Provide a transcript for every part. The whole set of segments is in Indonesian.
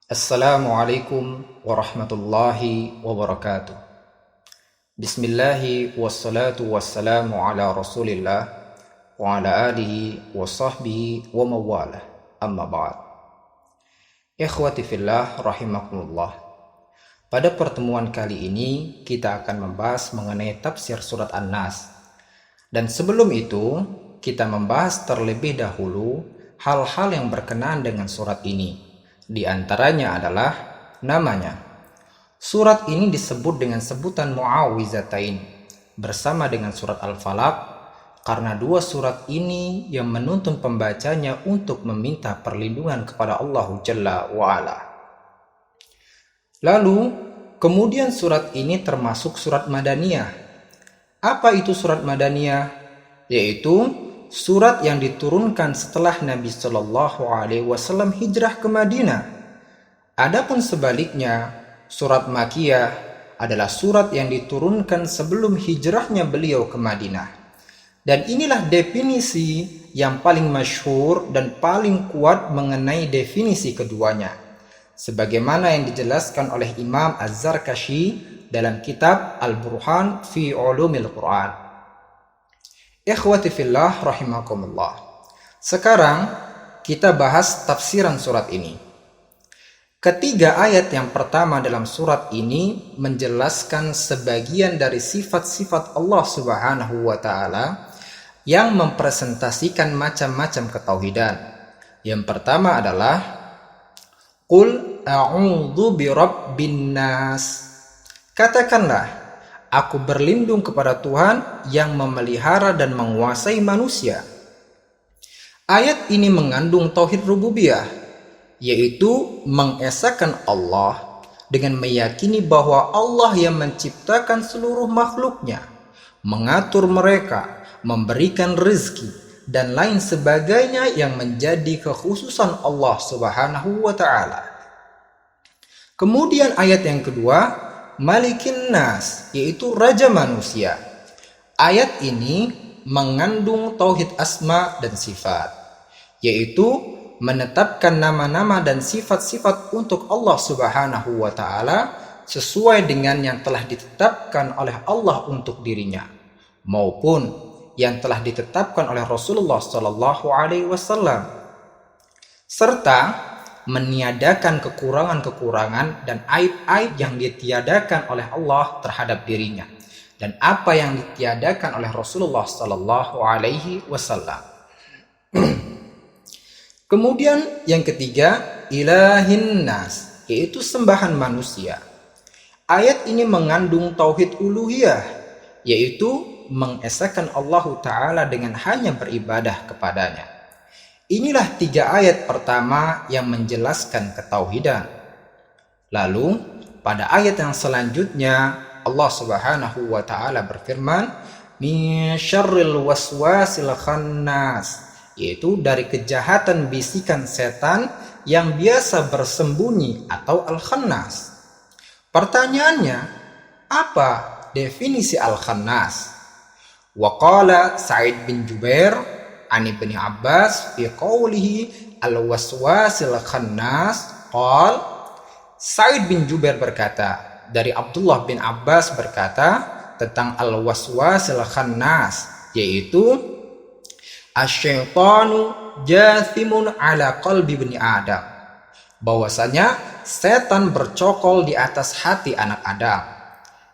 Assalamualaikum warahmatullahi wabarakatuh. Bismillahi wassalatu wassalamu ala rasulillah wa ala alihi wa sahbihi wa mawalah. Amma ba'd. Ikhwati fillah rahimakumullah. Pada pertemuan kali ini kita akan membahas mengenai tafsir surat An-Nas. Dan sebelum itu kita membahas terlebih dahulu hal-hal yang berkenaan dengan surat ini. Di antaranya adalah namanya. Surat ini disebut dengan sebutan Mu'awwizatain bersama dengan surat Al-Falaq karena dua surat ini yang menuntun pembacanya untuk meminta perlindungan kepada Allah Jalla wa'ala. Lalu kemudian surat ini termasuk surat Madaniyah. Apa itu surat Madaniyah? Yaitu surat yang diturunkan setelah Nabi Shallallahu Alaihi Wasallam hijrah ke Madinah. Adapun sebaliknya, surat Makkiyah adalah surat yang diturunkan sebelum hijrahnya beliau ke Madinah. Dan inilah definisi yang paling masyhur dan paling kuat mengenai definisi keduanya, sebagaimana yang dijelaskan oleh Imam Az-Zarkashi dalam kitab Al-Burhan fi Ulumil Quran. Ikhwati fillah rahimakumullah. Sekarang kita bahas tafsiran surat ini. Ketiga ayat yang pertama dalam surat ini menjelaskan sebagian dari sifat-sifat Allah Subhanahu wa taala yang mempresentasikan macam-macam ketauhidan. Yang pertama adalah Qul a'udzu birabbin nas. Katakanlah, aku berlindung kepada Tuhan yang memelihara dan menguasai manusia. Ayat ini mengandung tauhid rububiyah, yaitu mengesahkan Allah dengan meyakini bahwa Allah yang menciptakan seluruh makhluknya, mengatur mereka, memberikan rezeki, dan lain sebagainya yang menjadi kekhususan Allah Subhanahu wa ta'ala. Kemudian ayat yang kedua, Malikin Nas, yaitu Raja Manusia. Ayat ini mengandung tauhid asma dan sifat, yaitu menetapkan nama-nama dan sifat-sifat untuk Allah Subhanahu wa ta'ala sesuai dengan yang telah ditetapkan oleh Allah untuk dirinya, maupun yang telah ditetapkan oleh Rasulullah Sallallahu Alaihi Wasallam, serta meniadakan kekurangan-kekurangan dan aib-aib yang ditiadakan oleh Allah terhadap dirinya dan apa yang ditiadakan oleh Rasulullah Sallallahu Alaihi Wasallam. Kemudian yang ketiga, ilahin nas, yaitu sembahan manusia. Ayat ini mengandung tauhid uluhiyah, yaitu mengesahkan Allah Ta'ala dengan hanya beribadah kepadanya. Inilah tiga ayat pertama yang menjelaskan ketauhidan. Lalu pada ayat yang selanjutnya Allah Subhanahu wa taala berfirman, min syarril waswasil khannas, yaitu dari kejahatan bisikan setan yang biasa bersembunyi atau al-khannas. Pertanyaannya, apa definisi al-khannas? Wa qala Sa'id bin Jubair Ani bin Abbas fi qawlihi al-waswasil khannas qal, Sa'id bin Jubair berkata, dari Abdullah bin Abbas berkata tentang al-waswasil khannas, yaitu asyaitanu jathimun ala qalbi bani Adam, bahwasanya setan bercokol di atas hati anak Adam.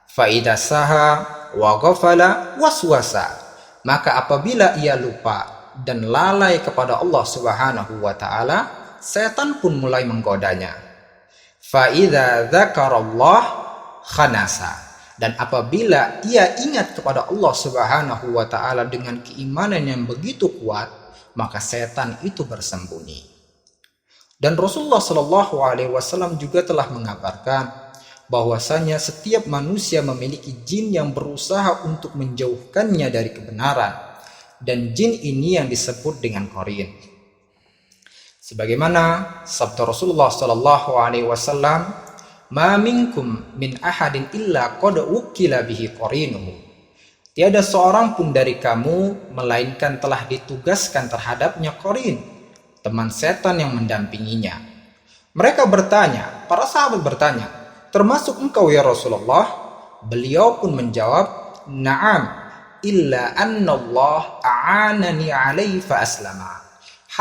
Fa idza saha wa ghafala waswasa, maka apabila ia lupa dan lalai kepada Allah Subhanahu wa taala, setan pun mulai menggodanya. Fa idza dzakarallah khanasa, dan apabila ia ingat kepada Allah Subhanahu wa taala dengan keimanan yang begitu kuat, maka setan itu bersembunyi. Dan Rasulullah Shallallahu Alaihi Wasallam juga telah mengabarkan bahwasanya setiap manusia memiliki jin yang berusaha untuk menjauhkannya dari kebenaran, dan jin ini yang disebut dengan qarin. Sebagaimana sabda Rasulullah Shallallahu Alaihi Wasallam, ma minkum min ahadin illa qad ukila bihi qarinuhu, tiada seorang pun dari kamu melainkan telah ditugaskan terhadapnya qarin, teman setan yang mendampinginya. Mereka bertanya, para sahabat bertanya, termasuk engkau ya Rasulullah? Beliau pun menjawab, na'am, illa anna Allah a'anani alaihi fa aslama.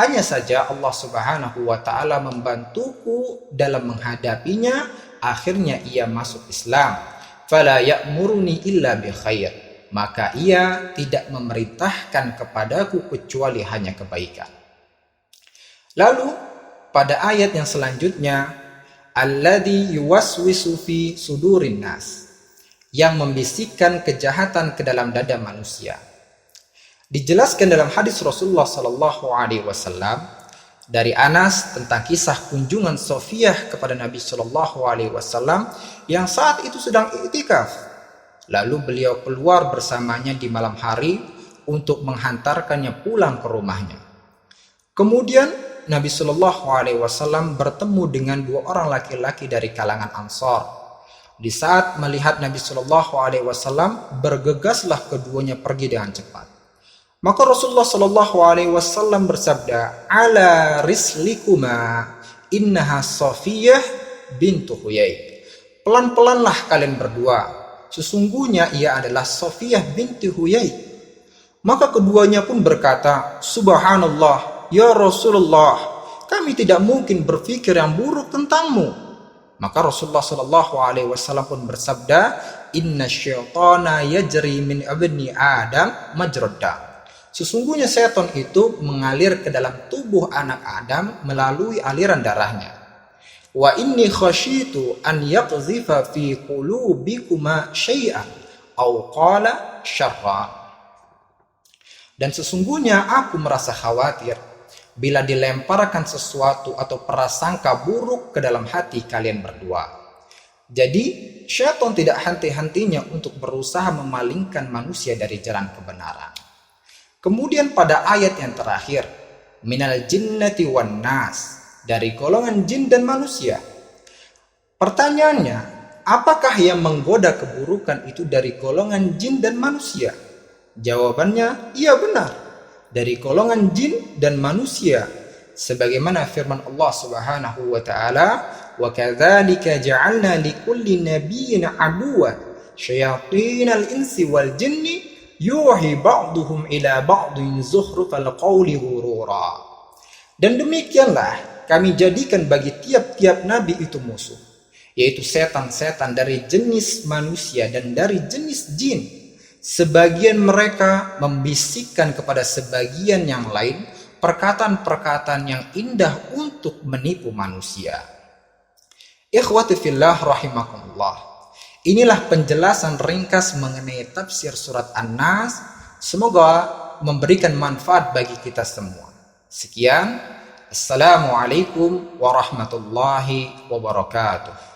Hanya saja Allah Subhanahu wa taala membantuku dalam menghadapinya, akhirnya ia masuk Islam. Fala ya'muruni illa bi khair. Maka ia tidak memerintahkan kepadaku kecuali hanya kebaikan. Lalu pada ayat yang selanjutnya, alladzi yuwaswisu fi sudurin nas, yang membisikkan kejahatan ke dalam dada manusia. Dijelaskan dalam hadis Rasulullah sallallahu alaihi wasallam dari Anas tentang kisah kunjungan Sofiyah kepada Nabi sallallahu alaihi wasallam yang saat itu sedang iktikaf. Lalu beliau keluar bersamanya di malam hari untuk menghantarkannya pulang ke rumahnya. Kemudian Nabi Shallallahu Alaihi Wasallam bertemu dengan dua orang laki-laki dari kalangan Ansor. Di saat melihat Nabi Shallallahu Alaihi Wasallam, bergegaslah keduanya pergi dengan cepat. Maka Rasulullah Shallallahu Alaihi Wasallam bersabda, "Ala rislikuma, innaha Safiyah bintu Huyai." Pelan-pelanlah kalian berdua. Sesungguhnya ia adalah Safiyah binti Huyai. Maka keduanya pun berkata, Subhanallah, ya Rasulullah, kami tidak mungkin berpikir yang buruk tentangmu. Maka Rasulullah Shallallahu Alaihi Wasallam pun bersabda, Inna syaitana yajri min ibni Adam majrad dam. Sesungguhnya setan itu mengalir ke dalam tubuh anak Adam melalui aliran darahnya. Wa inni khasyitu an yaqdhifa fi qulubikuma syai'an aw qala syarra. Dan sesungguhnya aku merasa khawatir bila dilemparkan sesuatu atau prasangka buruk ke dalam hati kalian berdua. Jadi syaitan tidak henti-hentinya untuk berusaha memalingkan manusia dari jalan kebenaran. Kemudian pada ayat yang terakhir, minal jinnati wan nas, dari golongan jin dan manusia. Pertanyaannya, apakah yang menggoda keburukan itu dari golongan jin dan manusia? Jawabannya, iya benar, dari golongan jin dan manusia. Sebagaimana firman Allah Subhanahu wa taala, "Wa kadzalika ja'alna likulli nabiyyin aduwwan syayatinal insi wal jinni yuhi ba'duhum ila ba'din zukhrufal qawli ghurura." Dan demikianlah kami jadikan bagi tiap-tiap nabi itu musuh, yaitu setan-setan dari jenis manusia dan dari jenis jin. Sebagian mereka membisikkan kepada sebagian yang lain perkataan-perkataan yang indah untuk menipu manusia. Ikhwati fillah rahimakumullah. Inilah penjelasan ringkas mengenai tafsir surat An-Nas. Semoga memberikan manfaat bagi kita semua. Sekian. Assalamualaikum warahmatullahi wabarakatuh.